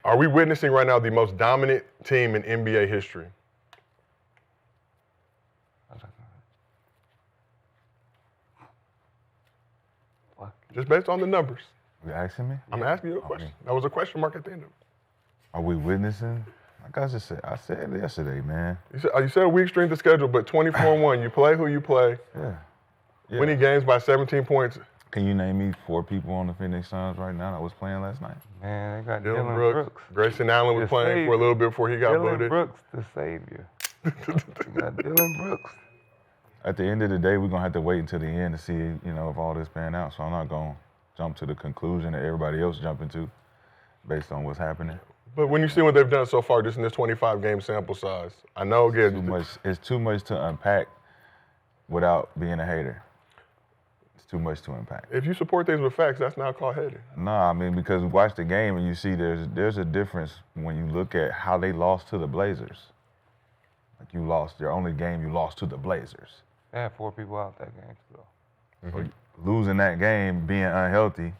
Are we witnessing right now the most dominant team in NBA history? Just based on the numbers. You asking me? I'm asking you a question. That was a question mark at the end of it. Are we witnessing? Like I just said, I said it yesterday, man. You said a weak strength of schedule, but 24-1. You play who you play. Yeah. Winning games by 17 points. Can you name me 4 people on the Phoenix Suns right now that was playing last night? Man, they got Dylan Dylan Brooks. Grayson Allen was playing for a little bit before he got Dylan booted. Brooks, the savior. You got Dylan Brooks. At the end of the day, we're going to have to wait until the end to see, if all this pan out. So I'm not going to jump to the conclusion that everybody else jumping to based on what's happening. But when you see what they've done so far, just in this 25-game sample size, I know, again, it's too much to unpack without being a hater. It's too much to unpack. If you support things with facts, that's not called hating. No, I mean, because we watch the game and you see there's a difference when you look at how they lost to the Blazers. Like you lost your only game, you lost to the Blazers. They had 4 people out that game, though. So losing that game, being unhealthy,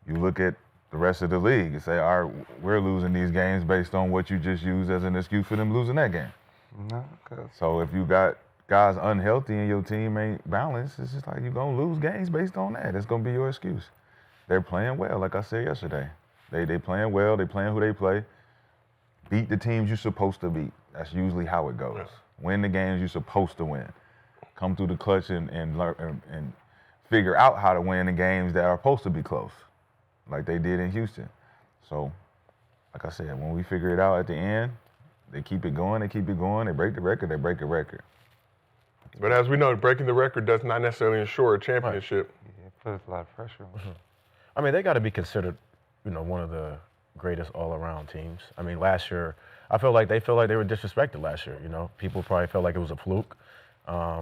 you look at the rest of the league and say, all right, we're losing these games based on what you just used as an excuse for them losing that game. No, cause So if you got guys unhealthy and your team ain't balanced, it's just like you're going to lose games based on that. It's going to be your excuse. They're playing well, like I said yesterday. They playing well. They playing who they play. Beat the teams you're supposed to beat. That's usually how it goes. Yeah. Win the games you're supposed to win. Come through the clutch and learn and figure out how to win the games that are supposed to be close, like they did in Houston. So, like I said, when we figure it out at the end, they keep it going, they keep it going, they break the record, they break the record. But as we know, breaking the record does not necessarily ensure a championship. yeah, it puts a lot of pressure on them. I mean, they got to be considered, one of the greatest all-around teams. I mean, last year, I feel like they were disrespected last year. People probably felt like it was a fluke.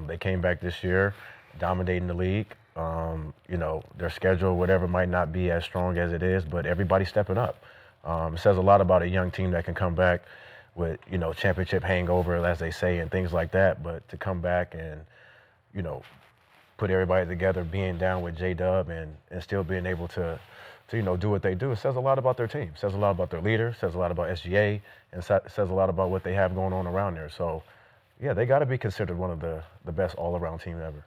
They came back this year, dominating the league. Their schedule, whatever, might not be as strong as it is, but everybody's stepping up. It says a lot about a young team that can come back with, championship hangover, as they say, and things like that. But to come back and, put everybody together, being down with J-Dub and still being able to do what they do, it says a lot about their team. It says a lot about their leader, says a lot about SGA, and says a lot about what they have going on around there. So, yeah, they got to be considered one of the best all-around team ever.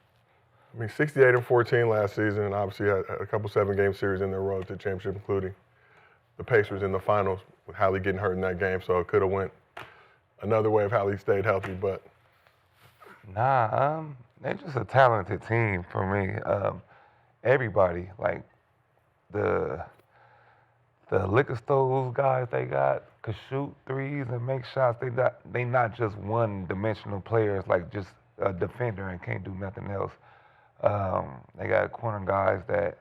I mean, 68-14 last season, and obviously had a couple 7-game series in their road to the championship, including the Pacers in the finals with Hallie getting hurt in that game. So it could have went another way if Hallie stayed healthy. But Nah, they're just a talented team for me. Everybody, like the liquor stores guys they got could shoot threes and make shots. They not just one-dimensional players, like just a defender and can't do nothing else. They got corner guys that,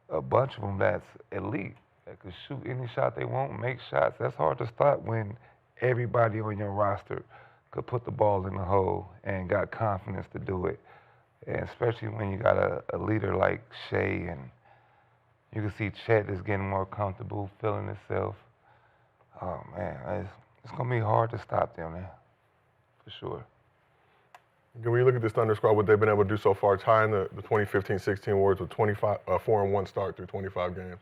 a bunch of them that's elite, that could shoot any shot they want, make shots. That's hard to stop when everybody on your roster could put the ball in the hole and got confidence to do it. And especially when you got a leader like Shai, and you can see Chet is getting more comfortable, feeling himself. Oh man, it's gonna be hard to stop them, man, for sure. when you look at this Thunder squad, what they've been able to do so far, tying the 2015-16 Warriors with 4-1 start through 25 games,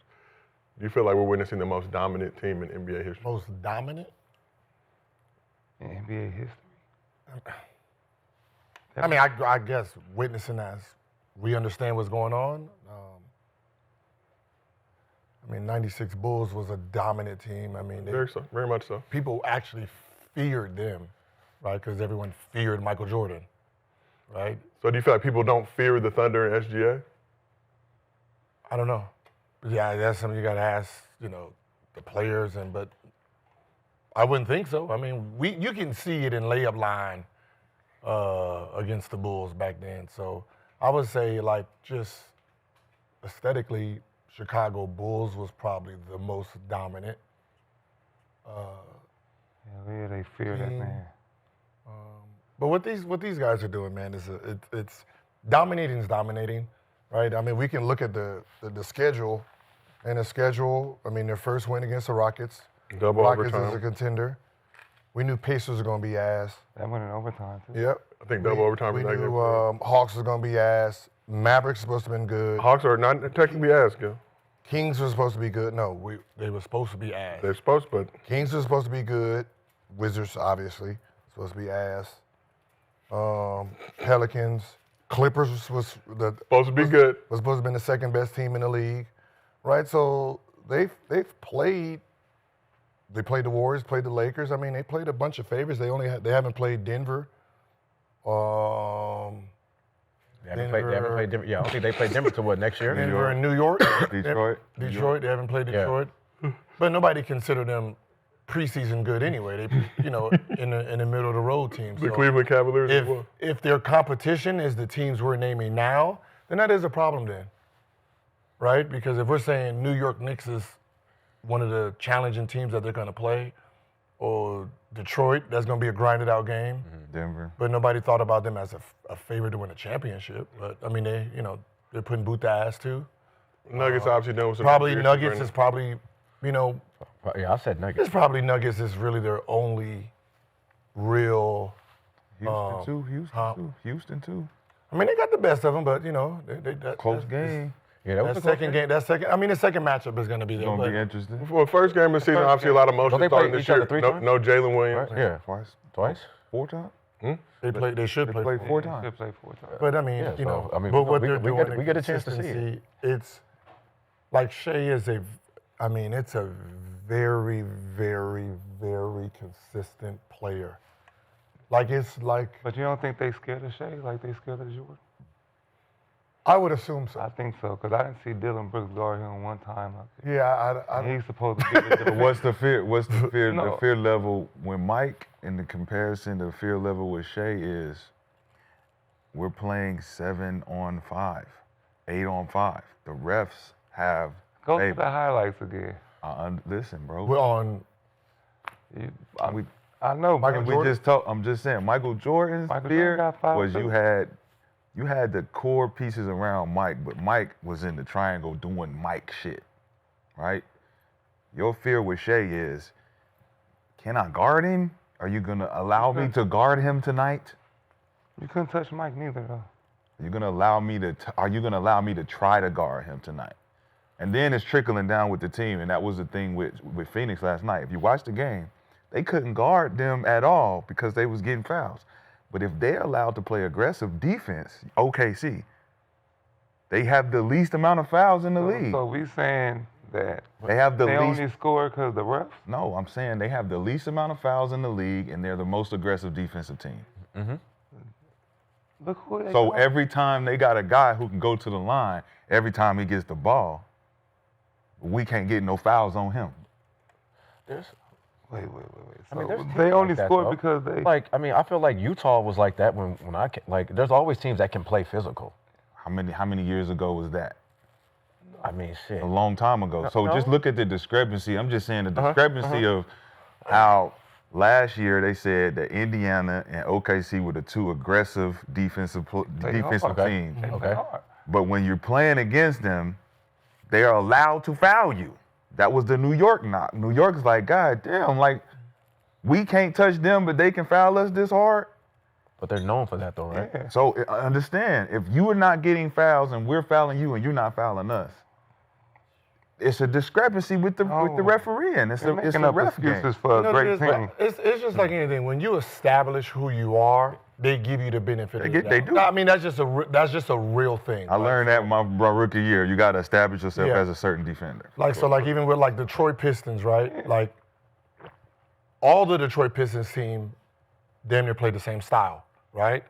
do you feel like we're witnessing the most dominant team in NBA history? Most dominant? In NBA history. I mean, I guess witnessing as we understand what's going on. I mean, 96 Bulls was a dominant team. I mean, very much so. People actually feared them, right? Because everyone feared Michael Jordan, right? So do you feel like people don't fear the Thunder and SGA? I don't know. Yeah, that's something you got to ask, the players. But I wouldn't think so. I mean, you can see it in layup line against the Bulls back then. So I would say, like, just aesthetically, Chicago Bulls was probably the most dominant. Yeah, they fear that man. But what these guys are doing, man, is it's dominating, right? I mean, we can look at the schedule, and the schedule. I mean, their first win against the Rockets. Double Rockets overtime. is a contender. We knew Pacers are going to be ass. That went in overtime too. Yep. I think double overtime We was that knew game. Hawks was going to be ass. Mavericks supposed to have been good. Hawks are not technically ass, Gil. Kings were supposed to be good. No, they were supposed to be ass. They're supposed to, but Kings were supposed to be good. Wizards, obviously, supposed to be ass. Pelicans, Clippers was supposed to be good. Was supposed to be the second best team in the league, right? So they've played. They played the Warriors, played the Lakers. I mean, they played a bunch of favorites. They haven't played Denver. They haven't played Denver. Yeah, I don't think they play Denver till what, next year? Denver and New York. Detroit. Detroit. They haven't played Detroit. But nobody considered them preseason good anyway. They, in the middle of the road teams. The Cleveland Cavaliers as If well. if their competition is the teams we're naming now, then that is a problem then, right? Because if we're saying New York Knicks is one of the challenging teams that they're going to play, or Detroit, that's going to be a grinded out game. Denver. But nobody thought about them as a favorite to win a championship. But I mean, they're putting boot the ass too. Nuggets obviously done with some Probably injuries Nuggets right is probably, Yeah, I said Nuggets. it's probably Nuggets is really their only real. Houston too. I mean, they got the best of them, but Close game. Yeah, that was That a close second game, the second matchup is going to be there. Gonna But be interesting. Well, first game of the season, obviously a lot of motion Don't they starting play this each other year. three No, times? no Jalen Williams. Yeah, Twice. twice. 4 times. they should play. Played 4 They times. play 4 times. But I mean, Yeah, so, I mean, but what we- they're we doing, get- we get a chance to see it. consistency, it's like Shai is it's a very, very, very consistent player. But you don't think they scared of Shai like they scared of Jordan? I would assume so. I think so, because I didn't see Dylan Brooks guard him one time. Yeah, And he's supposed to be the What's the fear? What's the fear? No. The fear level when Mike, in the comparison, the fear level with Shai is, we're playing 7 on 5, 8 on 5. The refs have. Go Hey, to the highlights again. listen, bro. we're on. I know, Michael but Jordan? I'm just saying, Michael Jordan's Michael fear Jordan got 5 was too. you had the core pieces around Mike, but Mike was in the triangle doing Mike shit, right? Your fear with Shai is, can I guard him? Are you gonna allow me to guard him tonight? you couldn't touch Mike neither, though. Are you gonna allow me to try to guard him tonight? And then it's trickling down with the team, and that was the thing with Phoenix last night. If you watch the game, they couldn't guard them at all because they was getting fouls. But if they're allowed to play aggressive defense, OKC, they have the least amount of fouls in the league. So we saying that They have the they least. only score because the refs? No, I'm saying they have the least amount of fouls in the league, and they're the most aggressive defensive team. Look who they So got. every time they got a guy who can go to the line, every time he gets the ball, we can't get no fouls on him. Wait. I mean, So there's they teams only like that, scored though. because they. I feel like Utah was like that when there's always teams that can play physical. How many years ago was that? I mean, shit. A long time ago. So no. just look at the discrepancy. I'm just saying the discrepancy of how last year they said that Indiana and OKC were the 2 aggressive defensive They hard. teams. They Okay. hard. But when you're playing against them, they are allowed to foul you. That was the New York knock. New York's like, God damn, like, we can't touch them, but they can foul us this hard. But they're known for that, though, right? Yeah. So understand, if you are not getting fouls and we're fouling you and you're not fouling us, it's a discrepancy with the refereeing. It's They're a making a up ref game. excuses for a great team. It's just like anything. When you establish who you are, they give you the benefit of the They doubt. do. I mean, that's just a real thing. I learned that my rookie year. You got to establish yourself Yeah. as a certain defender. Like even with like Detroit Pistons, right? Like all the Detroit Pistons team damn near play the same style, right?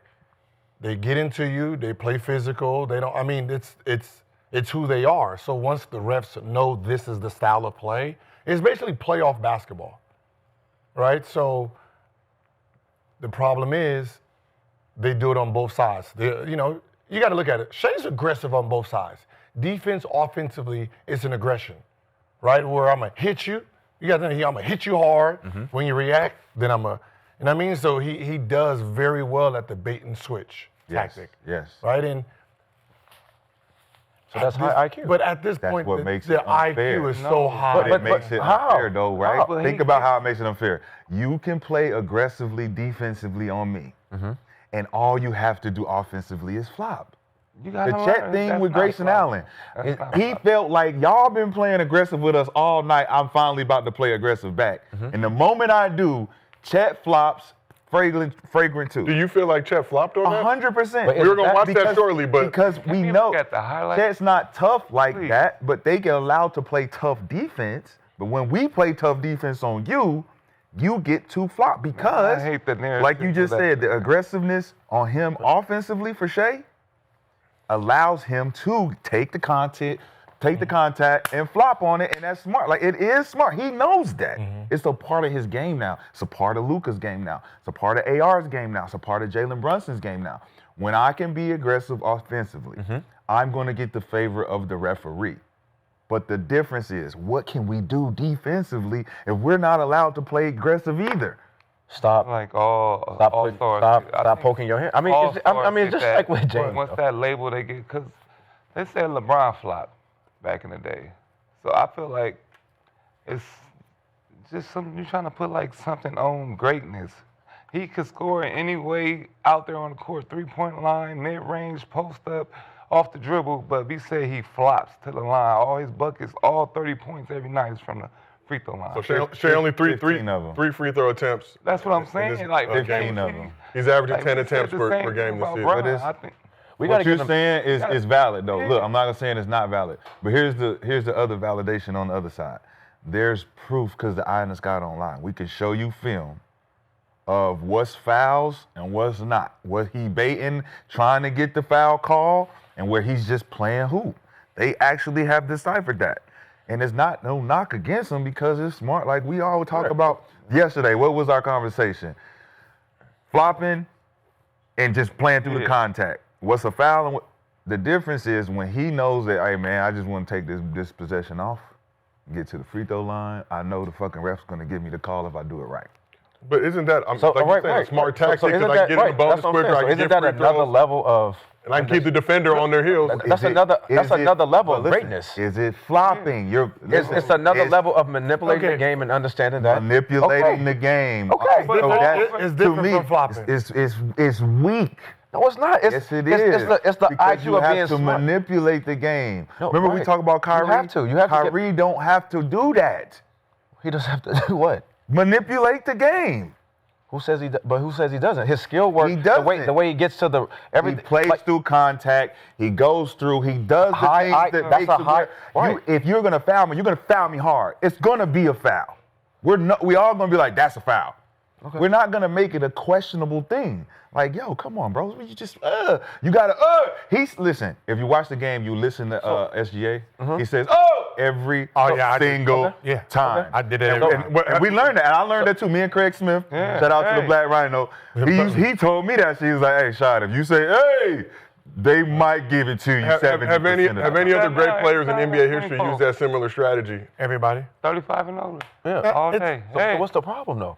They get into you, they play physical. They don't. I mean, it's who they are. So once the refs know this is the style of play, it's basically playoff basketball, right? So the problem is they do it on both sides. You got to look at it. Shai's aggressive on both sides. Defense, offensively, it's an aggression, right? Where I'm gonna hit you. You got to know I'm gonna hit you hard. When you react, then I'm gonna. And I mean, so he does very well at the bait and switch tactic. Yes. Right? And So that's high IQ. but at this That's point, what the makes it unfair. IQ is so high. But it makes it how? unfair, though, right? How? But Think he- about how it makes it unfair. You can play aggressively defensively on me, and all you have to do offensively is flop. You The gotta Chet learn. thing That's with not Grayson flopping. Allen. That's not He flopping. felt like y'all been playing aggressive with us all night. I'm finally about to play aggressive back. And the moment I do, Chet flops, fragrant too. Do you feel like Chet flopped on that? 100%. But We were gonna watch that Because- shortly, but because we me know look at the highlights. Chet's not tough like Please. that, but they get allowed to play tough defense. But when we play tough defense on you, you get to flop because, I hate the narrative like you just of that said, the shit. aggressiveness on him offensively for Shai allows him to take the contact, and flop on it, and that's smart. Like, it is smart. He knows that. It's a part of his game now. It's a part of Luka's game now. It's a part of AR's game now. It's a part of Jalen Brunson's game now. When I can be aggressive offensively, I'm going to get the favor of the referee. But the difference is, what can we do defensively if we're not allowed to play aggressive either? Stop. Like all Stop stars. stop poking your hand. I mean, it's just like with James. What's though. that label they get? Because they said LeBron flopped back in the day. So I feel like it's just something you're trying to put like something on greatness. He could score in any way out there on the court, 3-point line, mid-range, post up, off the dribble. But we say he flops to the line. All his buckets, all 30 points every night is from the free throw line. so Shai only 15 of 'em. three free throw attempts. That's what I'm in saying. this, Like 15 of 'em. He's averaging like 10 we said attempts the per same game thing this about season. Bron. it's- I think We What gotta you're get him. saying is valid though. Yeah. Look, I'm not gonna say it's not valid, but here's the other validation on the other side. There's proof because the eye in the sky don't lie. We can show you film of what's fouls and what's not. What he baiting, trying to get the foul call, and where he's just playing hoop. They actually have deciphered that. And it's not no knock against him because it's smart. Like we all talk about yesterday. What was our conversation? Flopping and just playing through the contact. What's a foul? And the difference is when he knows that, hey man, I just want to take this possession off, get to the free throw line. I know the fucking ref's gonna give me the call if I do it right. But isn't that like So, you're saying, a smart tactic isn't because I that- can get in the bonus that's what I'm quicker, I saying. can So get isn't that free another throws, level of? and I can keep the defender on their heels. That's another level of Listen, greatness. Is it flopping? It's another it's level of manipulating Okay. the game and understanding that. manipulating the game. Okay. But that, it's to different me, from flopping. It's weak. No, it's not. It's, Yes, it it's, is. It's the because IQ you of have being to smart. manipulate the game. No, Remember we right. talk about Kyrie? You have to get- Kyrie don't have to do that. He doesn't have to do what? Manipulate the game. Who says he? But who says he doesn't? His skill work. He The doesn't. way he gets to the He everything. plays like, through contact. He goes through. He does the High- things that that's makes a it high- where right. if you're gonna foul me, you're gonna foul me hard. It's gonna be a foul. We all gonna be like, that's a foul. We're not gonna make it a questionable thing. Like, yo, come on, bro. You just you gotta listen. If you watch the game, you listen to SGA. He says every single time. I did it. And we learned that. And I learned that too. Me and Craig Smith. Shout out to the Black Rhino. He told me that. She was like, hey, Shai, if you say, hey, they might give it to you 70% Have any of the other time. great players in NBA Yeah. history used that similar strategy? Everybody. 35 and older. Yeah. All It's- day. So Hey. what's the problem though?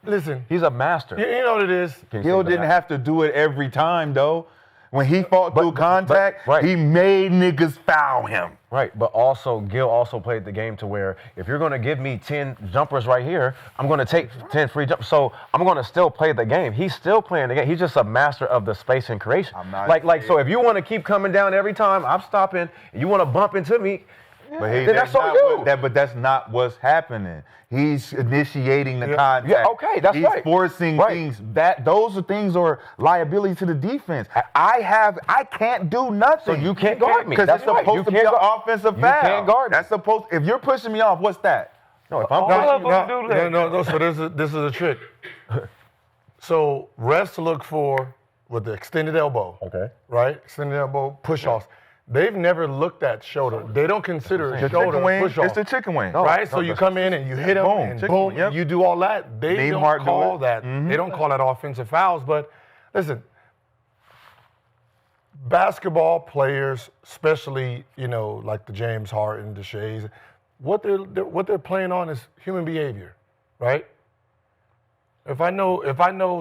Listen, He's a master. you know what it is? Can you Gil say didn't that? have to do it every time, though. When he fought through contact, right. he made niggas foul him. Right, but also Gil also played the game to where if you're going to give me 10 jumpers right here, I'm going to take 10 free jumpers. So I'm going to still play the game. He's still playing the game. He's just a master of the space and creation. I'm not like so if you want to keep coming down every time, I'm stopping, and you want to bump into me, But then that's on not you. but that's not what's happening. He's initiating the contact. Yeah, okay, that's He's right. forcing Right. things. Those are things are liability to the defense. I can't do so nothing. you can't guard me. Because That's it's right. supposed You to be can't an guard- offensive you foul. can't guard me. That's supposed. If you're pushing me off, what's that? No, if I'm All pushing- of them do that. No. So this is a trick. So refs look for with the extended elbow. Okay. Right? Extended elbow, push offs. They've never looked at shoulder. They don't consider The shoulder chicken wing. push off. It's the chicken wing. Right? So you come in and you hit them Boom, and chicken boom, wing, yep. you do all that. They Neymar don't do call it. that. They don't call that offensive fouls. But listen, basketball players, especially, like the James Harden, the Shays, what they're playing on is human behavior, right? If I know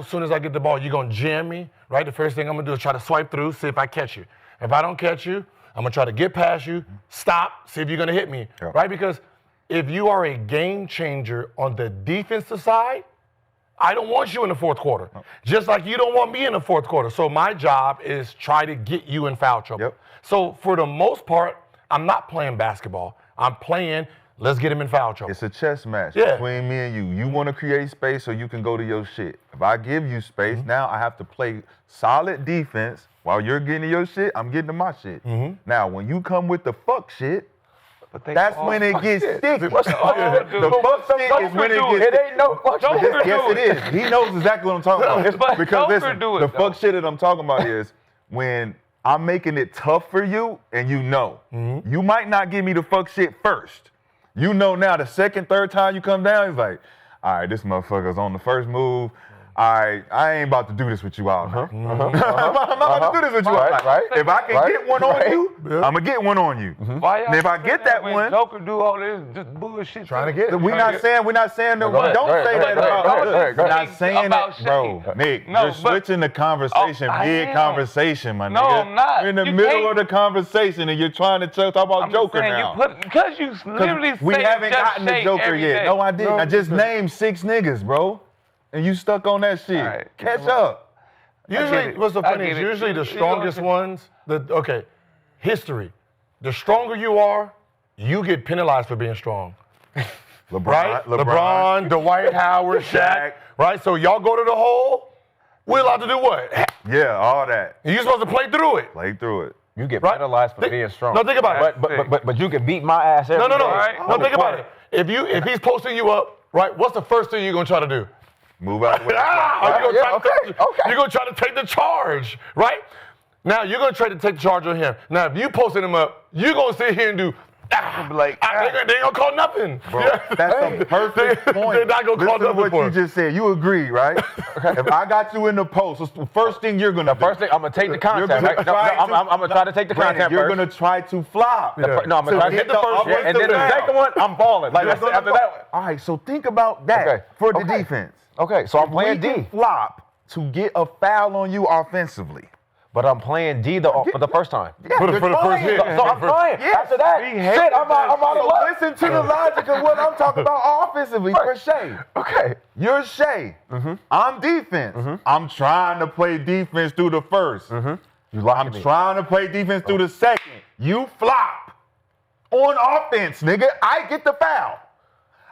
as soon as I get the ball, you're gonna jam me, right? The first thing I'm gonna do is try to swipe through, see if I catch you. If I don't catch you, I'm gonna try to get past you, stop, see if you're gonna hit me, right? Because if you are a game changer on the defensive side, I don't want you in the fourth quarter. Just like you don't want me in the fourth quarter. So my job is try to get you in foul trouble. Yep. So for the most part, I'm not playing basketball. I'm playing, let's get him in foul trouble. It's a chess match Yeah. between me and you. You want to create space so you can go to your shit. If I give you space, now I have to play solid defense. While you're getting to your shit, I'm getting to my shit. Now, when you come with the fuck shit, But they that's all when it fuck gets shit. sticky. What's the fuck do? The fuck shit is when it do gets it. It ain't no fuck shit. Yes, Joker it do is. He knows exactly what I'm talking about. But Because Joker listen, do it, the though. fuck shit that I'm talking about is when I'm making it tough for you and you know. You might not give me the fuck shit first. You know now the second, third time you come down, he's like, all right, this motherfucker's on the first move. All right, I ain't about to do this with you all night. I'm not about to do this with you all night. Right. If I can get one on you, I'm going to get one on you. Why y'all And if I say get that when one, Joker do all this just bullshit. Trying to too? get it. we're not saying that we Go ahead, don't go ahead, say go that ahead, go about ahead, go ahead, go We're ahead. not saying About that, bro. Shai. Nick, No, you're but- switching the conversation, I big am. conversation, my No, nigga. I'm not. We're in the You middle can't- of the conversation and you're trying to talk about I'm Joker saying now. because you literally We say haven't just gotten the Shai Joker every yet. day. No, I didn't. I just named 6 niggas, bro. And you stuck on that shit. All right. Catch up. Usually, it. what's so I funny get is it. usually the You strongest know, ones, history. The stronger you are, you get penalized for being strong. Right? LeBron, Dwight Howard, Shaq. Right? So y'all go to the hole, we're allowed to do what? Yeah, all that. You're supposed to play through it. Play through it. You get Right? penalized for Think- being strong. No, think about it. But you can beat my ass every No, day. Right. No, on the think about court. it. If he's posting you up, right, what's the first thing you're going to try to do? Move out the way. You're Yeah, going okay. to try to take the charge, right? Now, you're going to try to take the charge on him. Now, if you posted him up, you're going to sit here and do, they ain't going to call nothing. Bro, Yeah. that's the perfect point. They're not going to call Listen to nothing what for you it. just said. You agree, right? If I got you in the post, what's the first thing you're gonna do? First thing, I'm gonna take the contact. gonna Right? No, try I'm to- gonna try to take the Brandon, contact you're first. gonna try to flop. No, I'm gonna To try to get hit the first one, and then the offensive second foul. one, I'm balling. Like You're that's, gonna after ball. that. All right, so think about that Okay. for the Okay. defense. Okay, so I'm playing We can D, flop to get a foul on you offensively. but I'm playing D for the first time. Yeah, For the you're first trying. hit. So I'm trying. Yes. After that, He hates shit, I'm out of So luck. listen to the logic of what I'm talking about offensively for Shai. Okay. You're Shai. I'm defense. I'm trying to play defense through the first. You locking I'm me. trying to play defense through the second. You flop on offense, nigga. I get the foul.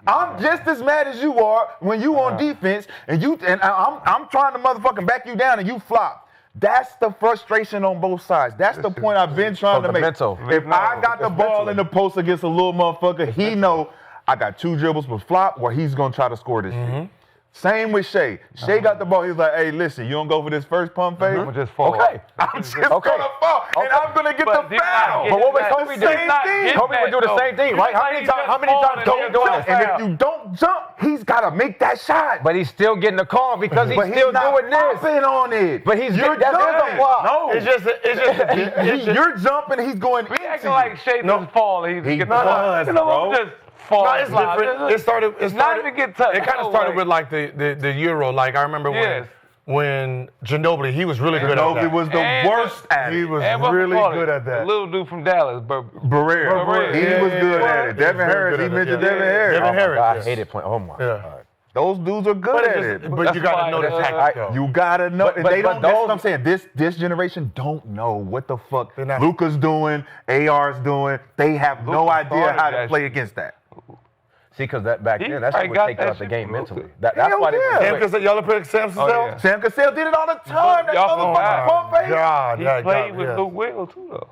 I'm just as mad as you are when you on defense and I'm trying to motherfucking back you down and you flop. That's the frustration on both sides. That's the point I've been trying to the make. mental. If I got the ball in the post against a little motherfucker, he know I got 2 dribbles per flop or he's gonna try to score this shit. Same with Shai. Shai got the ball. He's like, hey, listen, you don't go for this first pump fake? I'm gonna just fall. Okay. I'm just Okay. gonna fall, and I'm gonna get But the did not foul. get But what would that. Kobe The do? same thing. Kobe would do the same thing, right? How many times Kobe doing this? And if you don't jump, he's gotta make that shot. But he's still getting the call because he's But still not doing this. flopping on it. But he's you're that's jumping. a flop. No, It's just you're jumping. He's going. We into acting you. like Shai doesn't fall and he He gets does, You know, bro. just fall. No, it's slide. different. It started. Not even get touched. It kind No of started way. with like the Euro. Like I remember Yes. when Ginobili, he was really good at Ginobili that. was the And worst at He it. was And what's really it called? good at The that. little dude from Dallas, but Barrera. Barrera. He Yeah, was good yeah, at yeah. it. Devin He was very Harris. good He at mentioned it. Yeah. Devin Harris. Devin Harris. I yes. hate it playing. Oh my Yeah. God. Those dudes are good at it. But That's you got why, to know the uh, tactic, though. You gotta know. But They don't. That's those- what I'm saying. This generation don't know what the fuck They're not- Luka's doing, AR's doing. They have no Luka idea started how to that play shit. against that. See, because that back He then, that probably shit got would take you that out the shit game from mentally. Luka. That's Hell why they yeah. was Sam Cassell, y'all pick Sam Cassell? yeah. Sam Cassell did it all the time. That y'all motherfucking forgot. pump fake. God, he that played guy, with yeah. Lou Will too, though.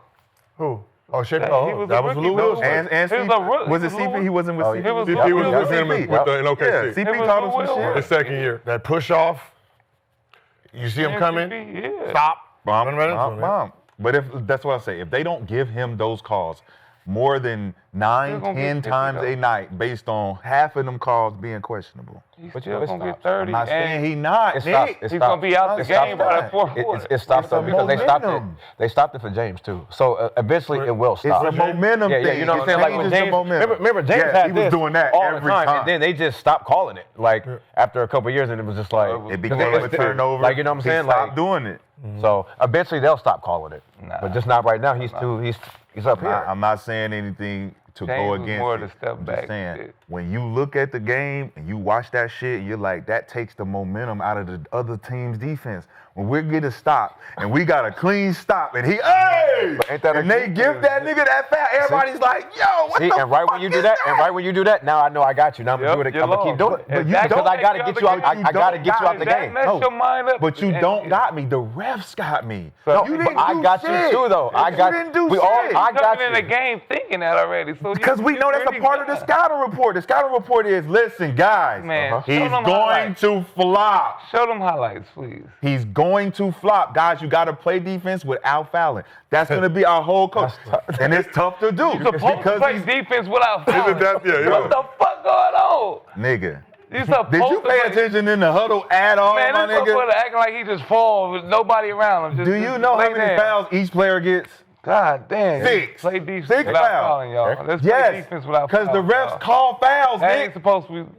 Who? Oh, shit. He Oh, was that a was rookie, Lou though. Wilson. And He was a rookie. was it He was CP? He wasn't with Oh, CP. he was CP Lou was Will. with him CP. in OKC. Yeah, It CP was taught Lou him some Will. The shit. second year. That push off. You see him coming. Yeah. Stop. Bomb, Run right into bomb, him, bomb. But if that's what I say, if they don't give him those calls more than 9, He's gonna 10 get 50 times though. a night, based on half of them calls being questionable. He's But still it gonna stops. get 30. I'm not saying and he not. It stops. Nick. It he's gonna be out the It stops game by that. the fourth It quarter. stopped It's a them because they stopped it. momentum. They stopped it for James too. So eventually it will It's stop. a momentum Yeah, thing. you know what I'm It saying? Like when changes the James, momentum. remember James Yeah, had he was this doing that all every the time, time. and then they just stopped calling it. Like after a couple of years, and it was just like It 'cause became it's- a turnover. Like you know what I'm He saying? stopped Like doing it. so eventually they'll stop calling it, Nah. but just not right now. He's up here. I'm not saying anything to James go was against more it. the step I'm back just saying. shit. when you look at the game and you watch that shit, you're like, that takes the momentum out of the other team's defense. When we're getting stopped and we got a clean stop and Ain't that and they give that nigga that foul, everybody's like, yo, what See, the and right fuck when you is do that, and right when you do that, now I know I got you. Now I'm gonna do it. you're I'm gonna keep doing lost. it. But you Because I gotta get you out. I gotta get you out the game. Mess your mind up. But you And- don't got me. The refs got me. So- you but didn't I do got shit. you too, though. I got you didn't do we shit. all. I You're got coming in the you. game thinking that already. So Because we know that's a part of the scouting report. The scouting report is, listen, guys, Man, he's show them going highlights. to flop. Show them highlights, please. He's going to flop. Guys, you got to play defense without fouling. That's going to be our whole coach. And it's tough to do. You're supposed to play defense without fouling. that- yeah. What the fuck going on? Nigga, You supposed did you to pay play- attention in the huddle at all, Man, my this nigga? motherfucker acting like he just falls with nobody around him. Just, Do you know how lay many down. fouls each player gets? God damn. 6. Play defense 6 without fouls. fouling, y'all. Let's play Yes, defense without because fouling. the refs call fouls, That ain't Nick. supposed to be.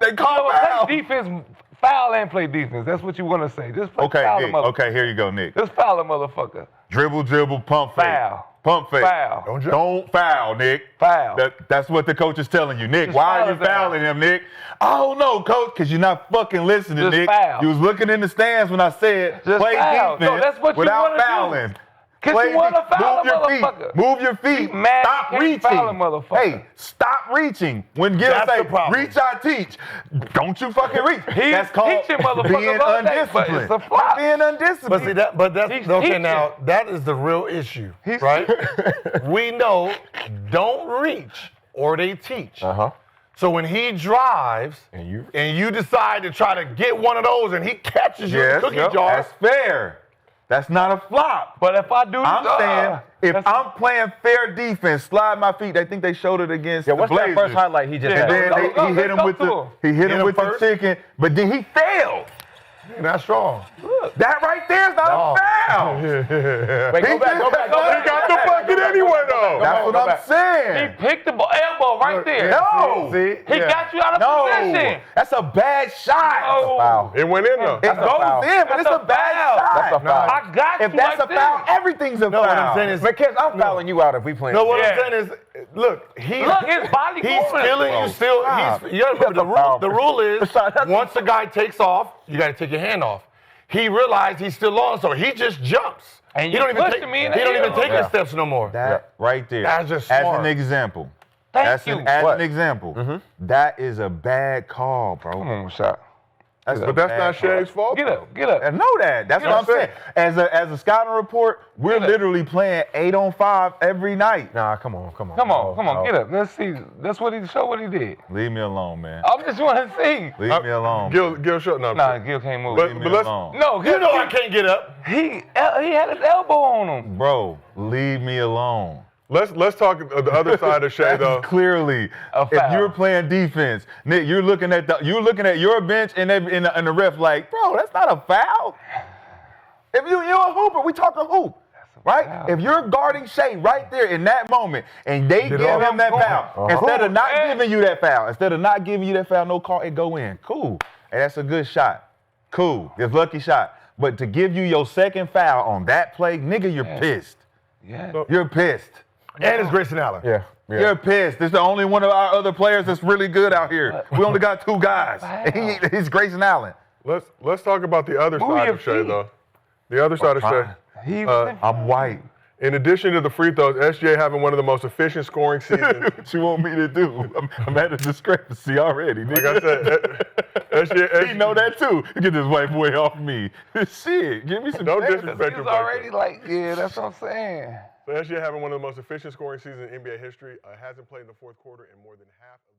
They call Play fouls. defense, foul and play defense. That's what you want to say. Just play Okay, foul the Nick. motherfucker. Okay, here you go, Nick. Just foul the motherfucker. Dribble, pump fake. Foul. Pump fake. Foul. Don't foul, Nick. Foul. That's what the coach is telling you. Nick, Just why foul are you his ass. fouling him, Nick? I don't know, coach, because you're not fucking listening, Just Nick. foul. You was looking in the stands when I said Just play foul. defense No, that's what you without wanna do. fouling. 'Cause Play you wanna de- foul move a your motherfucker. feet. Move your feet. He mad Stop he can't reaching. foul a motherfucker. Hey, stop reaching. When Gil That's say, the problem. reach, I teach. Don't you fucking reach. He's That's called teaching motherfuckers being all day, but undisciplined. it's a flop. Being undisciplined. But see that's He's okay. teaching. Now that is the real issue, He's right? We know don't reach or they teach. So when he drives And you- and you decide to try to get one of those and he catches you in Yes, the cookie jar, that's fair. That's not a flop. But if I do, I'm saying if that's- I'm playing fair defense, slide my feet. I think they showed it against Yeah, the what's that Blazers. first highlight he just Yeah, And had? then Go, he let's hit him go with to the him. hit him with the first. chicken, but then he failed. not strong. That right there is not No. a foul. Wait, go back. He got the bucket anyway, though. That's what I'm He saying. picked the elbow right there. No. See? He Yeah. got you out of No, position. that's a bad shot. Oh. Foul. It went in, though. It goes foul. in, but That's it's a a bad foul. shot. That's a foul. I got If you that's right a foul, there. everything's a No, foul. what I'm saying is, McKiss, I'm fouling you out if we playing. no, what Yeah. I'm saying is, look, Look, his body he's moving. feeling you still. Stop. You gotta remember the foul. rule. The rule is That's once the guy takes off, you got to take your hand off. He realized he's still on, so he just jumps. And he you don't even pushed take. him in He the don't even heel. take his Yeah. steps no more. That right there. That's just as smart. an example. Thank As you. an example. That is a bad call, bro. Come on, shot. That's a But that's bad not call. Shai's fault. Get up, get up. I know that. That's what I'm saying. As a scouting report, we're Get up. literally playing 8-on-5 every night. Nah, come on. Come on, get up. Let's see. That's what he showed. What he did. Leave me alone, man. I just want to see. Leave me alone. Gil, shut up. Nah, Gil can't move. But- Leave me let's- alone. No, You know I can't get up. he had his elbow on him. Bro, leave me alone. Let's talk the other side of Shai, That though. is clearly, A if foul. you're playing defense, Nick, you're looking at your bench and the ref like, bro, that's not a foul. If you're a hooper, we talking hoop, right? foul. If you're guarding Shai right there in that moment and they give him that foul, instead of not giving you that foul, no call, it go in. Cool. Hey, that's a good shot. Cool. It's a lucky shot. But to give you your second foul on that play, nigga, you're pissed. Yeah. You're pissed. And it's Grayson Allen. Yeah. You're pissed. This is the only one of our other players that's really good out here. We only got 2 guys. And he's Grayson Allen. Let's talk about the other Move side your of Shai, feet. though. The other side of Shai. He I'm white. In addition to the free throws, SGA having one of the most efficient scoring seasons. What you want me to do? I'm at a discrepancy already. Like I said, SGA, He know that too. Get this white boy off me. Shit, give me some Don't chances. disrespect He's him. already like, yeah, that's what I'm saying. So SGA having one of the most efficient scoring seasons in NBA history, hasn't played in the fourth quarter in more than half of